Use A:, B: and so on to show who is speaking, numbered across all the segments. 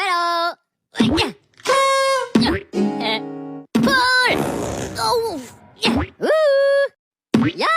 A: Halo. Pul. Oh. Ya.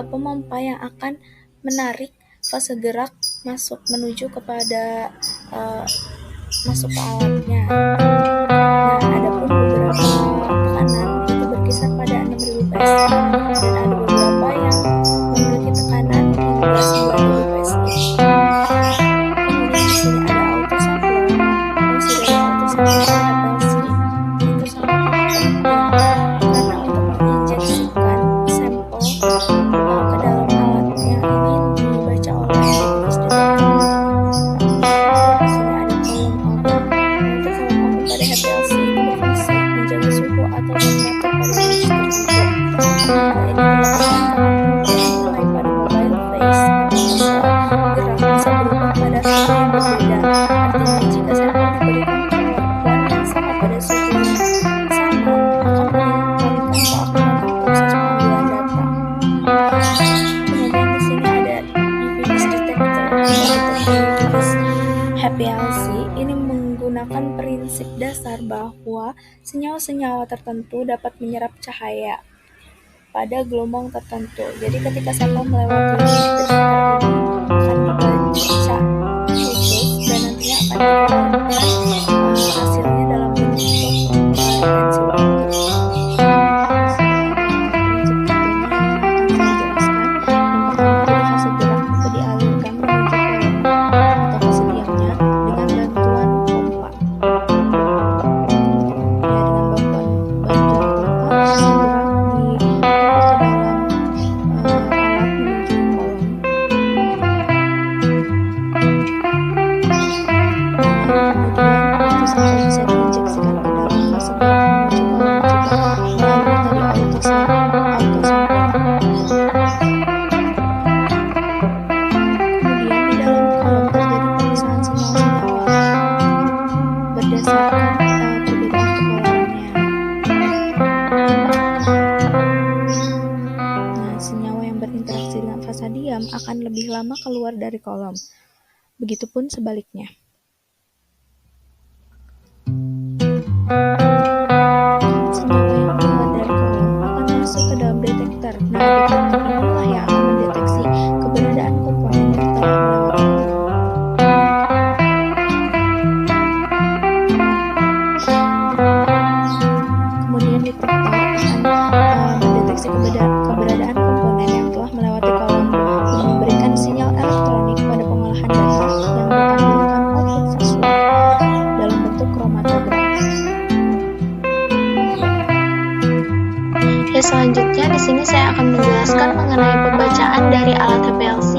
B: pompa yang akan menarik fase gerak menuju kepada masuk ke alatnya. Nah, adapun beberapa tekanan itu berkisar pada 6.000 PSI dan ada beberapa yang memiliki tekanan hingga 9.000 PSI. Kemudian di sini ada auto sampler. Fungsi dari auto sampler FLC itu sangat penting karena untuk menginjeksikan sampel ke dalam alatnya ini dibaca oleh device detector. Di sini ada kolom oven. Untuk kolom oven pada HPLC ini berfungsi menjaga suhu atau temperatur pada range tertentu. Hal ini dilakukan karena nilai pada mobile phase atau gerak bisa berubah pada suhu yang berbeda. Artinya jika sampel diberikan perlakuan yang sama pada suhu yang sama akan meningkatkan keakuratan proses pengambilan data. Kemudian di sini ada device detector. Device HPLC ini menggunakan prinsip dasar bahwa senyawa-senyawa tertentu dapat menyerap cahaya pada gelombang tertentu. Jadi ketika sampel melewati detektor ini akan dibaca khusus dan nantinya akan dikeluarkan hasilnya dalam bentuk frekuensi waktu. Prinsip tentunya yang akan saya jelaskan, jadi fase gerak itu dialirkan menuju kolom atau fase diamnya dengan bantuan pompa. Dengan bantuan pompa, fase gerak ditarik ke dalam alat menuju kolom. Kemudian itu sampel bisa diinjeksikan ke dalam fase gerak menuju kolom juga melalui tali auto sampler. Kemudian di dalam kolom terjadi pemisahan senyawa-senyawa berdasarkan perbedaan kepolarannya. Nah, senyawa yang berinteraksi dengan fase diam akan lebih lama keluar dari kolom. Begitupun sebaliknya. Senyawa yang keluar dari kolom akan masuk ke dalam detektor. Nah, detektor inilah yang akan mendeteksi keberadaan komponen yang telah melewati kolom. Kemudian detektor akan mendeteksi keberadaan komponen yang telah melewati kolom dan memberikan sinyal elektronik pada pengolahan data yang ditampilkan output visual dalam bentuk kromatogram. Ya, selanjutnya di sini saya akan menjelaskan mengenai pembacaan dari alat HPLC.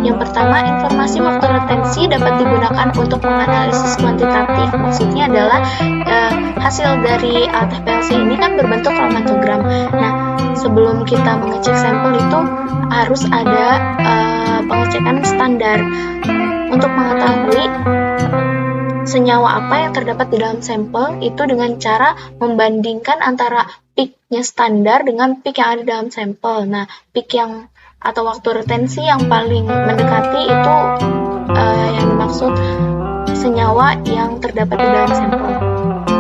B: Yang pertama, informasi waktu retensi dapat digunakan untuk menganalisis kuantitatif. Maksudnya adalah hasil dari alat HPLC ini kan berbentuk kromatogram. Nah, sebelum kita mengecek sampel itu harus ada pengecekan standar untuk mengetahui senyawa apa yang terdapat di dalam sampel itu dengan cara membandingkan antara peaknya standar dengan peak yang ada di dalam sampel. Nah, peak yang atau waktu retensi yang paling mendekati itu yang dimaksud senyawa yang terdapat di dalam sampel.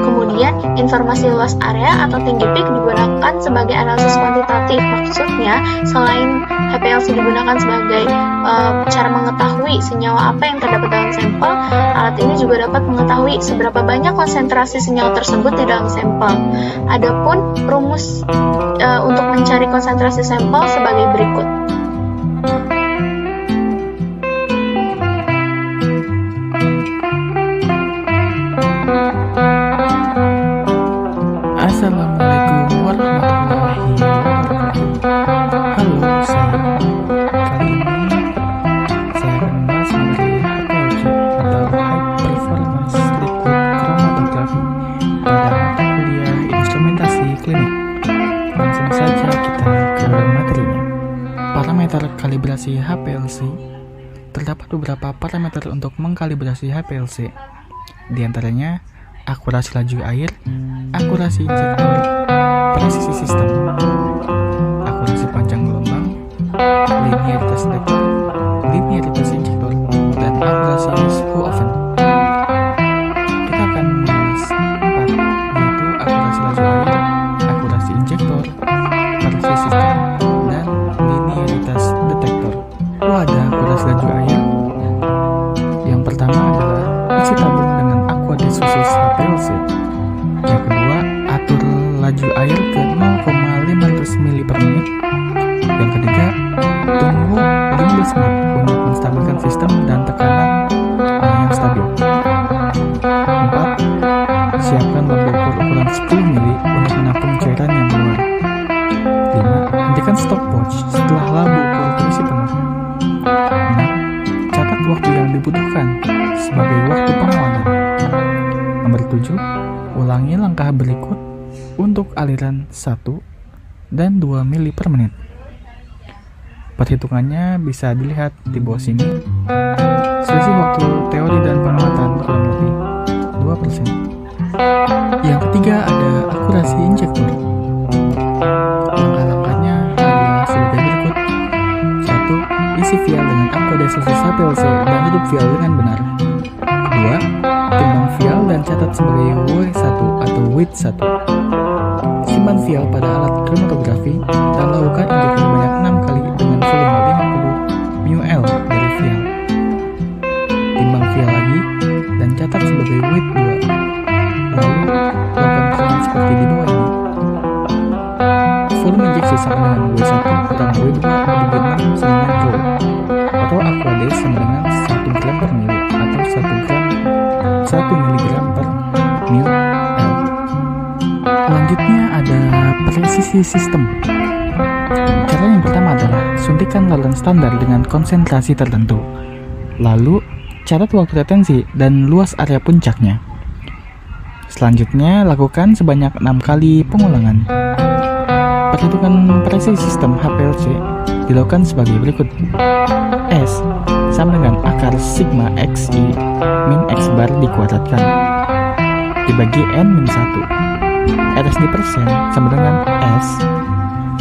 B: Kemudian, informasi luas area atau tinggi peak digunakan sebagai analisis kuantitatif. Maksudnya, selain HPLC digunakan sebagai cara mengetahui senyawa apa yang terdapat dalam sampel, alat ini juga dapat mengetahui seberapa banyak konsentrasi senyawa tersebut di dalam sampel. Adapun rumus untuk mencari konsentrasi sampel sebagai berikut.
C: Assalamualaikum warahmatullahi wabarakatuh. Halo, kali ini saya akan membahas mengenai HPLC atau High Performance Liquid Chromatography pada mata kuliah instrumentasi klinik. Langsung saja kita ke materinya. Parameter kalibrasi HPLC. Terdapat beberapa parameter untuk mengkalibrasi HPLC. Di antaranya akurasi laju air, akurasi injektor, presisi sistem, akurasi panjang gelombang, linearitas detektor, linearitas injektor, dan akurasi suhu oven. Kita akan membahas 4, yaitu akurasi laju air, akurasi injektor, presisi sistem, dan linearitas Yang kedua, atur laju air ke 0,500 ml per menit. Yang ketiga, tunggu 15 menit untuk menstabilkan sistem dan tekanan yang stabil. 4. Siapkan lampu ukur ukuran 10 mili untuk menampung cairan yang keluar. 5. Hentikan stopwatch setelah lampu ukur terisi penuh. 6. Catat waktu yang dibutuhkan sebagai waktu pengawalan. Nomor 7. Ulangi langkah berikut untuk aliran 1 dan 2 mili per menit. Perhitungannya bisa dilihat di bawah sini. Selisih waktu teori dan pengamatan kurang lebih 2%. Yang ketiga ada akurasi injektor. Langkah-langkahnya adalah sebagai berikut. 1. Isi vial dengan akuodesasi HPLC dan tutup vial dengan benar. 2. Timbang vial dan catat sebagai W1 atau weight 1. Simpan vial pada alat kromatografi dan lakukan injek sebanyak 6 kali dengan volume 50 ml dari vial. Timbang vial lagi dan catat sebagai weight 2. Lalu lakukan perlahan seperti di bawah ini. Volume injeksi sama dengan W1 kurang W2 dibagi 6 sama dengan atau aquade sama dengan 1 gram per mili atau 1 miligram per ml. Selanjutnya ada presisi sistem. Cara yang pertama adalah suntikan larutan standar dengan konsentrasi tertentu. Lalu catat waktu retensi dan luas area puncaknya. Selanjutnya lakukan sebanyak 6 kali pengulangan. Perhitungan presisi sistem HPLC dilakukan sebagai berikut. S sama dengan akar sigma XI min X bar dikuadratkan dibagi N min 1. RS di persen sama dengan S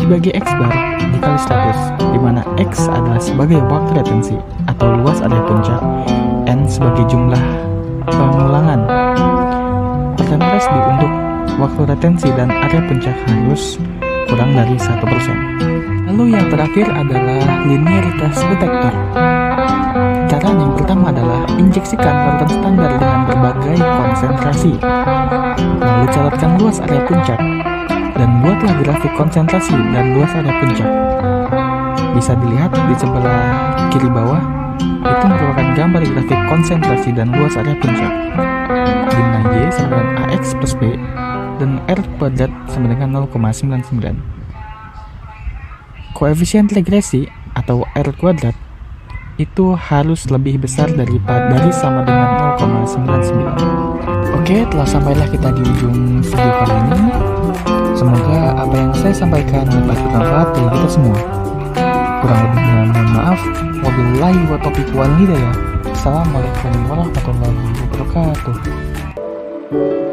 C: dibagi X bar dikali 100, di mana X adalah sebagai waktu retensi atau luas area puncak, N sebagai jumlah pengulangan. Pertanyaan RSD untuk waktu retensi dan area puncak harus kurang dari 1%. Lalu yang terakhir adalah linearitas detektor. Cara yang pertama adalah injeksikan larutan standar dengan berbagai konsentrasi. Lalu catatkan luas area puncak dan buatlah grafik konsentrasi dan luas area puncak. Bisa dilihat di sebelah kiri bawah, itu merupakan gambar grafik konsentrasi dan luas area puncak. Dimana Y sama dengan AX plus B dan R kuadrat sama dengan 0,99. Koefisien regresi atau R kuadrat itu harus lebih besar dari sama dengan 0,99. Oke, telah sampailah kita di ujung video kali ini. Semoga apa yang saya sampaikan dapat bermanfaat bagi kita semua. Kurang lebihnya mohon maaf. Wabillahi wa taufiq wal hidayah. Assalamualaikum warahmatullahi wabarakatuh.